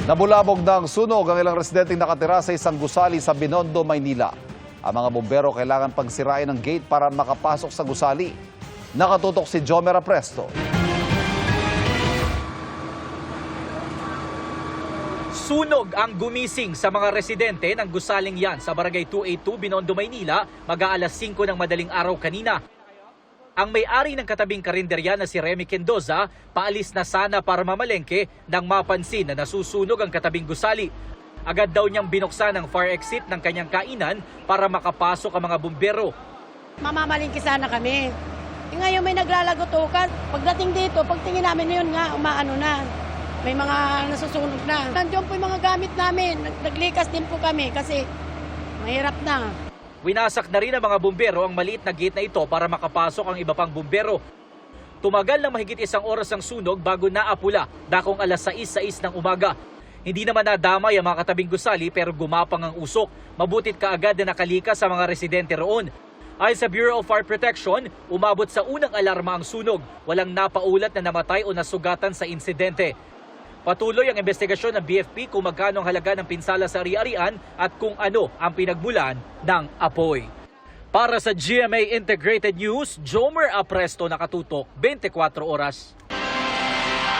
Nabulabog ng sunog ang ilang residenteng nakatira sa isang gusali sa Binondo, Maynila. Ang mga bumbero kailangan pagsirain ng gate para makapasok sa gusali. Nakatutok si Jomer Apresto. Sunog ang gumising sa mga residente ng gusaling yan sa Barangay 282, Binondo, Maynila, mag-aalas 5 ng madaling araw kanina. Ang may-ari ng katabing karinderya na si Remy Kendoza, paalis na sana para mamalengke nang mapansin na nasusunog ang katabing gusali. Agad daw niyang binuksan ang fire exit ng kanyang kainan para makapasok ang mga bumbero. Mamamalingki sana kami. Ngayon may naglalagotokan. Pagdating dito, pagtingin namin yun nga, umaano na. May mga nasusunog na. Nandiyon po yung mga gamit namin. Naglikas din po kami kasi mahirap na. Winasak na rin ang mga bumbero ang maliit na gate na ito para makapasok ang iba pang bumbero. Tumagal ng mahigit 1 oras ang sunog bago naapula, dakong alas 6:06 ng umaga. Hindi naman nadamay ang mga katabing gusali pero gumapang ang usok. Mabutit kaagad na nakalikas sa mga residente roon. Ayon sa Bureau of Fire Protection, umabot sa unang alarma ang sunog. Walang napaulat na namatay o nasugatan sa insidente. Patuloy ang investigasyon ng BFP kung magkano ang halaga ng pinsala sa ari-arian at kung ano ang pinagmulan ng apoy. Para sa GMA Integrated News, Jomer Apresto, nakatutok 24 oras.